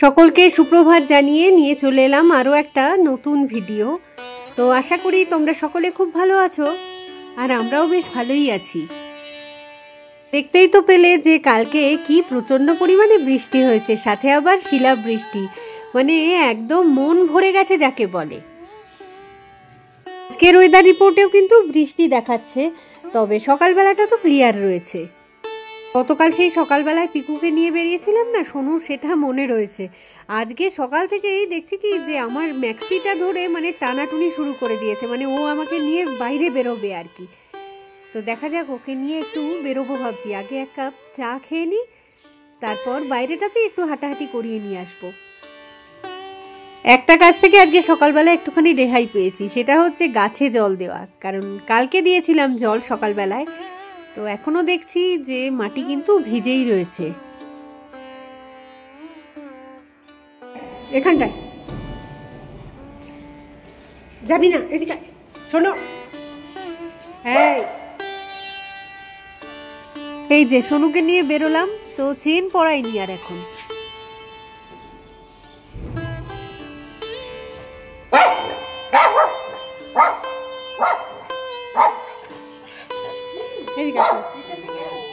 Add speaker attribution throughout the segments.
Speaker 1: সকলকে সুপ্রভাত জানিয়ে নিয়ে চলে এলাম আরও একটা নতুন ভিডিও। তো আশা করি তোমরা সকলে খুব ভালো আছো, আর আমরাও বেশ ভালোই আছি। দেখতেই তো পেলে যে কালকে কি প্রচণ্ড পরিমাণে বৃষ্টি হয়েছে, সাথে আবার শিলা বৃষ্টি, মানে একদম মন ভরে গেছে যাকে বলে। আজকের ওয়েদার রিপোর্টেও কিন্তু বৃষ্টি দেখাচ্ছে, তবে সকালবেলাটা তো ক্লিয়ার রয়েছে। গতকাল সেই সকালবেলায় পিকুকে নিয়ে বেরিয়েছিলাম না, সোনু, সেটা মনে রয়েছে। আজকে সকাল থেকেই দেখছি কি যে আমার ম্যাক্সিটা ধরে মানে টানাটুনি শুরু করে দিয়েছে, মানে ও আমাকে নিয়ে বাইরে বেরোবে আর কি। তো দেখা যাক, ওকে নিয়ে একটু বেরোবো ভাবছি। আগে এক কাপ চা খেয়ে নিই, তারপর বাইরেটাতে একটু হাঁটাহাঁটি করিয়ে নিয়ে আসবো। একটা কাজ থেকে আজকে সকালবেলা একটুখানি রেহাই পেয়েছি, সেটা হচ্ছে গাছে জল দেওয়া। কারণ কালকে দিয়েছিলাম জল সকালবেলায়, তো এখনো দেখছি যে মাটি কিন্তু ভিজেই রয়েছে। এখানটায় যাবি না, এদিকে শোনো। এই যে সোনুকে নিয়ে বেরোলাম, তো চেন পরাইনি আর এখন।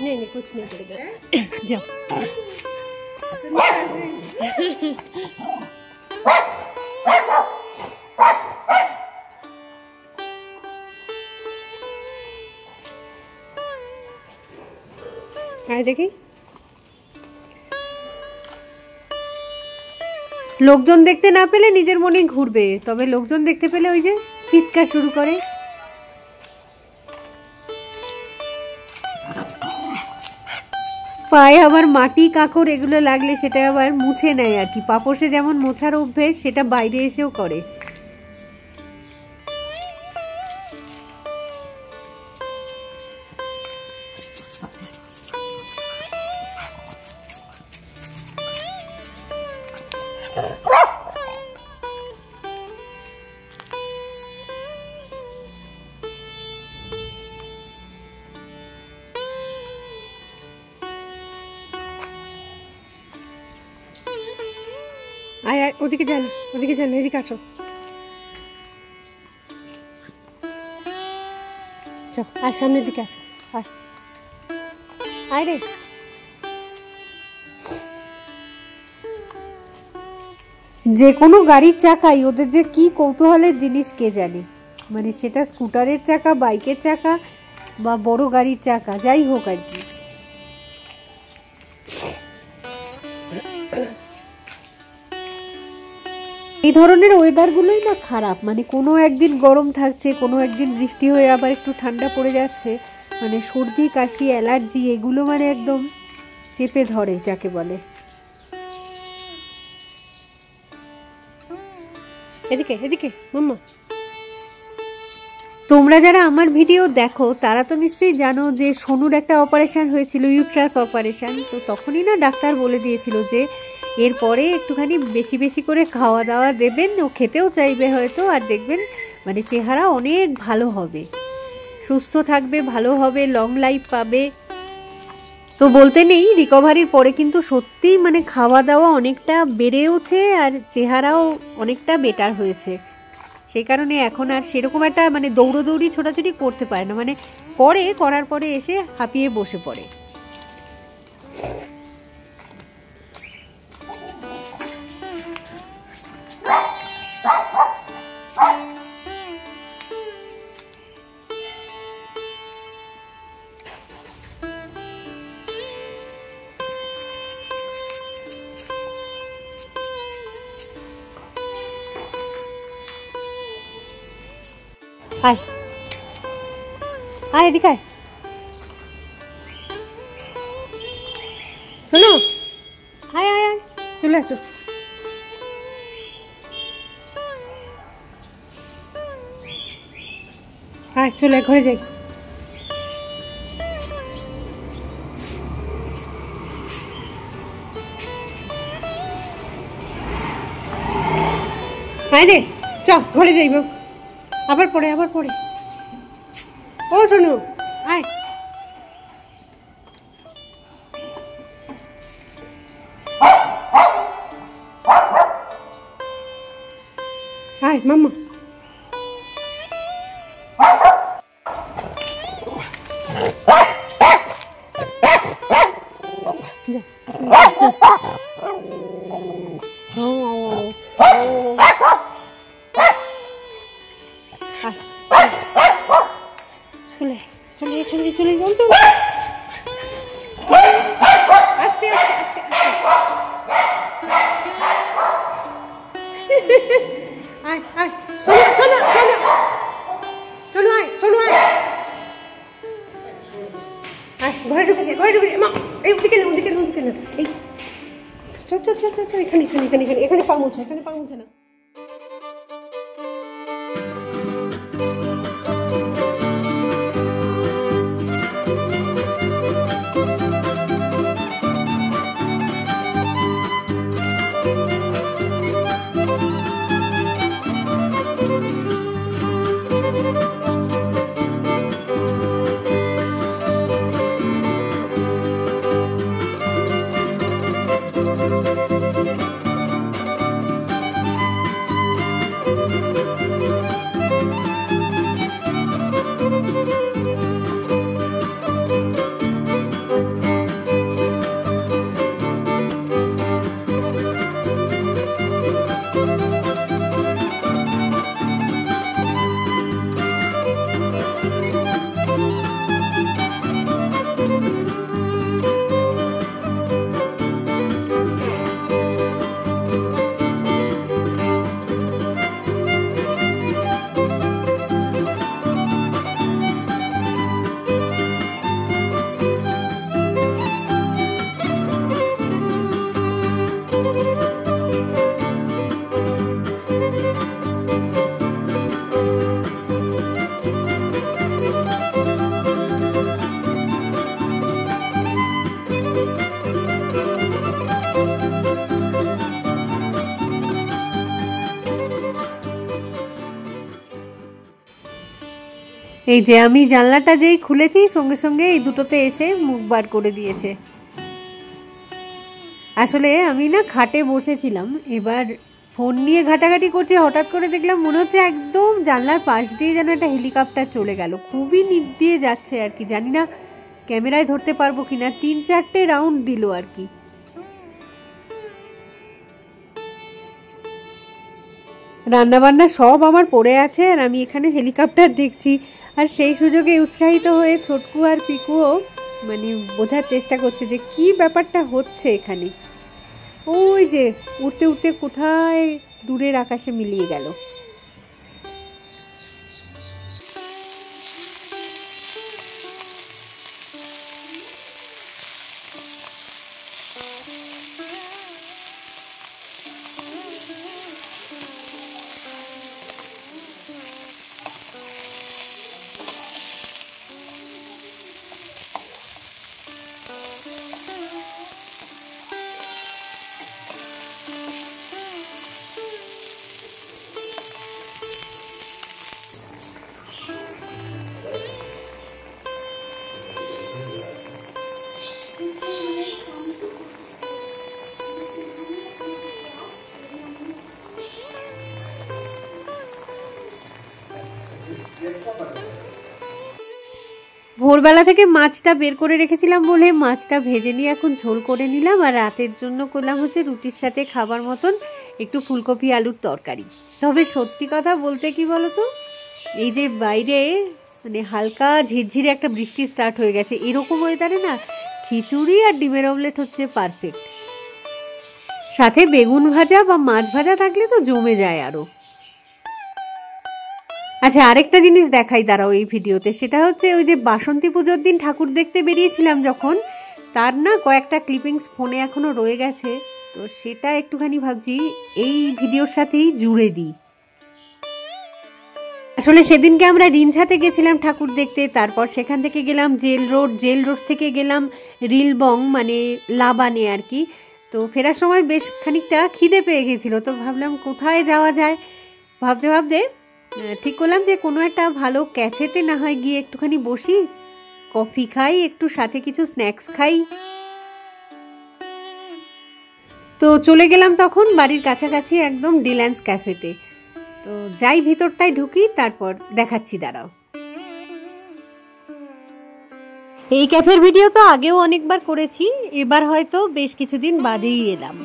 Speaker 1: नहीं नहीं कुछ नहीं करेगा, जाओ। দেখি লোকজন দেখতে না পেলে নিজের মনে ঘুরবে, তবে লোকজন দেখতে পেলে ওই যে চিৎকার শুরু করে। পায়ে আবার মাটি কাঁকড় এগুলো লাগলে সেটা আবার মুছে নেয় আর কি। পাপোশে যেমন মোছার অভ্যেস, সেটা বাইরে এসেও করে। আয় আয়, ওদিকে যান, ওদিকে যান, এদিকে আসো। চল, আর সামনের দিকে আসো। আয় রে। যে কোনো গাড়ির চাকাই ওদের যে কি কৌতূহলের জিনিস কে জানে, মানে সেটা স্কুটারের চাকা, বাইকের চাকা বা বড় গাড়ির চাকা, যাই হোক আর কি। এই ধরনের ওয়েদারগুলোই না খারাপ, মানে কোনো একদিন গরম থাকছে, কোনো একদিন বৃষ্টি হয়ে আবার একটু ঠান্ডা পড়ে যাচ্ছে, মানে সর্দি কাশি অ্যালার্জি এগুলো মানে একদম চেপে ধরে যাকে বলে। এদিকে এদিকে মাম্মা। তোমরা যারা আমার ভিডিও দেখো তারা তো নিশ্চয়ই জানো যে সোনুর একটা অপারেশন হয়েছিল, ইউট্রাস অপারেশন। তো তখনই না ডাক্তার বলে দিয়েছিল যে এরপরে একটুখানি বেশি বেশি করে খাওয়া দাওয়া দেবেন, ও খেতেও চাইবে হয়তো, আর দেখবেন মানে চেহারা অনেক ভালো হবে, সুস্থ থাকবে, ভালো হবে, লং লাইফ পাবে। তো বলতে নেই, রিকভারির পরে কিন্তু সত্যিই মানে খাওয়া দাওয়া অনেকটা বেড়েওছে, আর চেহারাও অনেকটা বেটার হয়েছে। সেই কারণে এখন আর সেরকম একটা মানে দৌড়োদৌড়ি ছোটাছুটি করতে পারে না, মানে করার পরে এসে হাঁপিয়ে বসে পড়ে। আয় আয়, এদিকে আয়। শোনো, আয় আয় আয়, চলে আসো। আয় চলে ঘরে যাই। আয় রে, চ ঘরে যাইব, আবার পড়ে ও শোনো, আয়।
Speaker 2: আয় মাম্মা। চলে চলে চলে চলে চল তো, আস্তে আস্তে আয় আয়, চলো চলো চলো, চলো আয়, চলো আয়, আয় ঘরে ঢুকেছে, ঘরে ঢুকেছে মা, এই ওদিকে না ওদিকে না ওদিকে না, এই চল চল চল চল, এখানে এখানে এখানে এখানে এখানে পা মুছে, এখানে পা মুছে না। এই যে আমি জানলাটা যেই খুলেছি সঙ্গে সঙ্গে এই দুটোতে এসে মুখ বার করে দিয়েছে। আসলে আমি না খাটে বসেছিলাম, এবার ফোন নিয়ে ঘাটাঘাটি করছি, হঠাৎ করে দেখলাম মনে হচ্ছে একদম জানলার পাশ দিয়ে যেন একটা হেলিকপ্টার চলে গেল, খুবই নিচ দিয়ে যাচ্ছে আর কি, জানি না ক্যামেরায় ধরতে পারবো কিনা, 3-4টে রাউন্ড দিল আর কি। রান্নাবান্না সব আমার পড়ে আছে আর আমি এখানে হেলিকপ্টার দেখছি, আর সেই সুযোগে উৎসাহিত হয়ে ছোটকু আর পিকুও মানে বোঝার চেষ্টা করছে যে কি ব্যাপারটা হচ্ছে এখানে। ওই যে উড়তে উড়তে কোথায় দূরের আকাশে মিলিয়ে গেল। ভোরবেলা থেকে মাছটা বের করে রেখেছিলাম বলে মাছটা ভেজে নিয়ে এখন ঝোল করে নিলাম, আর রাতের জন্য করলাম হচ্ছে রুটির সাথে খাবার মতন একটু ফুলকপি আলুর তরকারি। তবে সত্যি কথা বলতে কি বলতো, এই যে বাইরে মানে হালকা ঝিরঝিরে একটা বৃষ্টি স্টার্ট হয়ে গেছে, এরকম ওয়েদারে না খিচুড়ি আর ডিমের অমলেট হচ্ছে পারফেক্ট, সাথে বেগুন ভাজা বা মাছ ভাজা থাকলে তো জমে যায় আরো। আচ্ছা, আরেকটা জিনিস দেখাই দাঁড়াও এই ভিডিওতে, সেটা হচ্ছে ওই যে বাসন্তী পুজোর দিন ঠাকুর দেখতে বেরিয়েছিলাম যখন, তার না কয়েকটা ক্লিপিংস ফোনে এখনো রয়ে গেছে, তো সেটা একটুখানি ভাবছি এই ভিডিওর সাথেই জুড়ে দিই। আসলে সেদিনকে আমরা রিনঝাতে গেছিলাম ঠাকুর দেখতে, তারপর সেখান থেকে গেলাম জেল রোড থেকে গেলাম রিলবং মানে লাবানে আর কি। তো ফেরার সময় বেশ খানিকটা খিদে পেয়ে গেছিল, তো ভাবলাম কোথায় যাওয়া যায়, ভাবতে ভাবতে ঠিক করলাম যে কোনো একটা ভালো ক্যাফেতে না হয় গিয়ে একটুখানি বসি, কফি খাই, একটু সাথে কিছু স্ন্যাক্স খাই। তো চলে গেলাম তখন বাড়ির কাছাকাছি একদম ডিল্যান্স ক্যাফেতে। তো তো যাই ভিতরটায় ঢুকি, তারপর দেখাচ্ছি, দাঁড়াও। এই ক্যাফের ভিডিও তো আগেও অনেকবার করেছি, এবার হয়তো বেশ কিছুদিন বাদেই এলাম।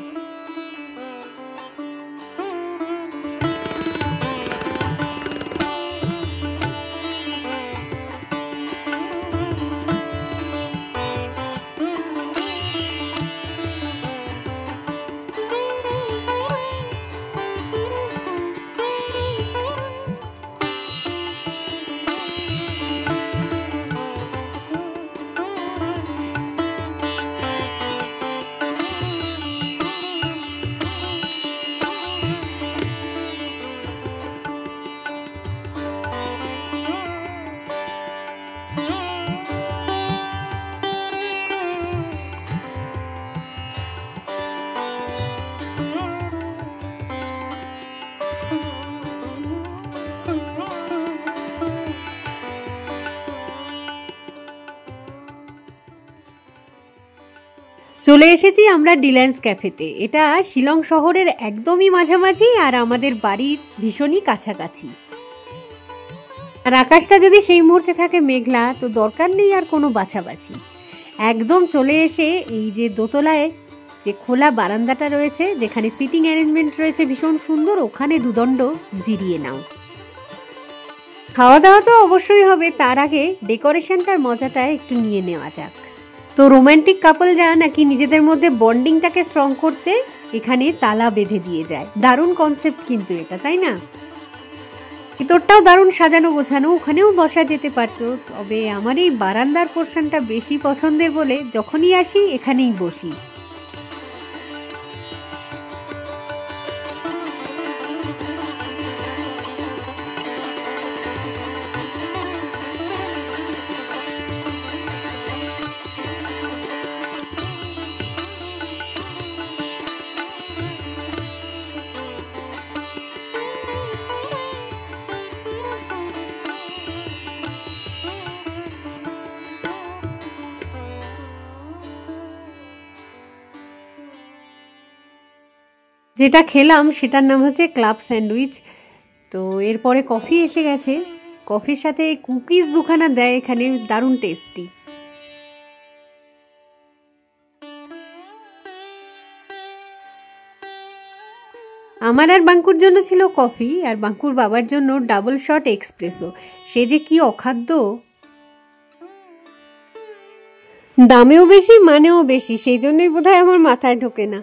Speaker 2: চলে এসেছি আমরা ডিল্যান্স ক্যাফেতে। এটা শিলং শহরের একদমই মাঝামাঝি আর আমাদের বাড়ির ভীষণই কাছাকাছি। আর আকাশটা যদি সেই মুহূর্তে থাকে মেঘলা, তো দরকার নেই আর কোনো বাছাবাছি। একদম চলে এসে এই যে দোতলায় যে খোলা বারান্দাটা রয়েছে, যেখানে সিটিং অ্যারেঞ্জমেন্ট রয়েছে ভীষণ সুন্দর, ওখানে দুদণ্ড জিরিয়ে নাও। খাওয়া দাওয়া তো অবশ্যই হবে, তার আগে ডেকোরেশনটার মজাটা একটু নিয়ে নেওয়া যাক। তো রোম্যান্টিক কাপলরা নাকি নিজেদের মধ্যে বন্ডিংটাকে স্ট্রং করতে এখানে তালা বেঁধে দিয়ে যায়। দারুণ কনসেপ্ট কিন্তু এটা, তাই না? ভিতরটাও দারুণ সাজানো গোছানো, ওখানেও বসা যেতে পারতো, তবে আমার এই বারান্দার পোর্শনটা বেশি পছন্দের বলে যখনই আসি এখানেই বসি। যেটা খেলাম সেটার নাম হচ্ছে ক্লাব স্যান্ডউইচ। তো এরপরে কফি এসে গেছে, কফির সাথে কুকিজ দুখানা দেয় এখানে, দারুণ টেস্টি। আমার আর বাঙ্কুর জন্য ছিল কফি, আর বাঙ্কুর বাবার জন্য ডাবল শট এক্সপ্রেসো। সে যে কি অখাদ্য, দামেও বেশি মানেও বেশি, সেই জন্যই বোধহয় আমার মাথায় ঢোকে না।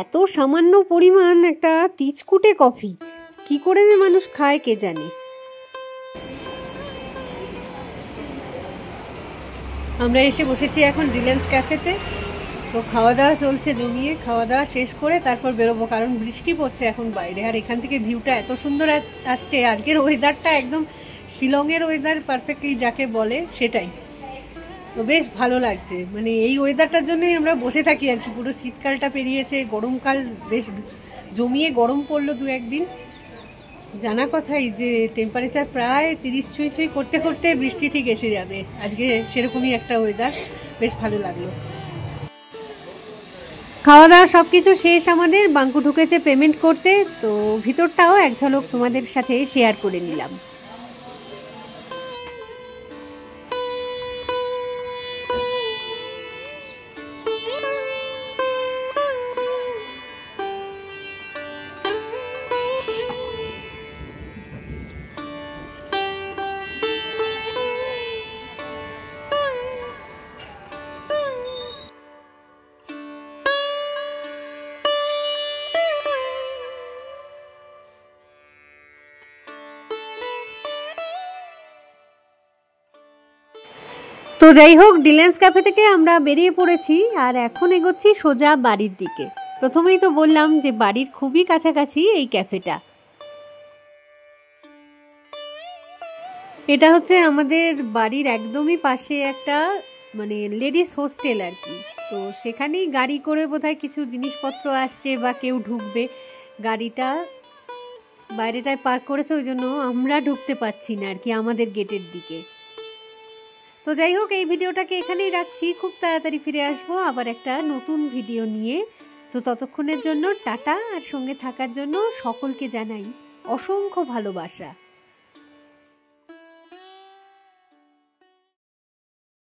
Speaker 2: এত সামান্য পরিমাণ একটা তিচকুটে কফি কি করে যে মানুষ খায় কে জানে। আমরা এসে বসেছি এখন ডিল্যান্স ক্যাফেতে। তো খাওয়া দাওয়া চলছে জমিয়ে, খাওয়া দাওয়া শেষ করে তারপর বেরোবো, কারণ বৃষ্টি পড়ছে এখন বাইরে। আর এখান থেকে ভিউটা এত সুন্দর আসছে, আজকের ওয়েদারটা একদম শিলংয়ের ওয়েদার পারফেক্টলি যাকে বলে সেটাই। তো বেশ ভালো লাগছে, মানে এই ওয়েদারটার জন্যই আমরা বসে থাকি আর কি। পুরো শীতকালটা পেরিয়েছে, গরমকাল বেশ জমিয়ে গরম পড়লো দু একদিন। জানা কথাই যে টেম্পারেচার প্রায় 30 ছুঁই করতে করতে বৃষ্টি ঠিক এসে যাবে। আজকে সেরকমই একটা ওয়েদার, বেশ ভালো লাগলো। খাওয়া দাওয়া সব কিছু শেষ আমাদের, বাঙ্কু ঢুকেছে পেমেন্ট করতে। তো ভিতরটাও এক ঝলক তোমাদের সাথে শেয়ার করে নিলাম। তো যাই হোক, ডিল্যান্স ক্যাফে থেকে আমরা বেরিয়ে পড়েছি আর এখন এগোচ্ছি সোজা বাড়ির দিকে। প্রথমেই তো বললাম যে বাড়ির খুবই কাছাকাছি এই ক্যাফেটা। এটা হচ্ছে আমাদের বাড়ির একদমই পাশে একটা মানে লেডিস হোস্টেল আর কি। তো সেখানেই গাড়ি করে বোধহয় কিছু জিনিসপত্র আসছে বা কেউ ঢুকবে, গাড়িটা বাইরেটায় পার্ক করেছে, ওই জন্য আমরা ঢুকতে পারছি না আর কি আমাদের গেটের দিকে। তো যাই হোক, এই ভিডিওটাকে এখানেই রাখছি, খুব তাড়াতাড়ি ফিরে আসবো আবার একটা নতুন ভিডিও নিয়ে। তো ততক্ষণের জন্য টাটা, আর সঙ্গে থাকার জন্য সকলকে জানাই
Speaker 1: অসংখ্য ভালোবাসা।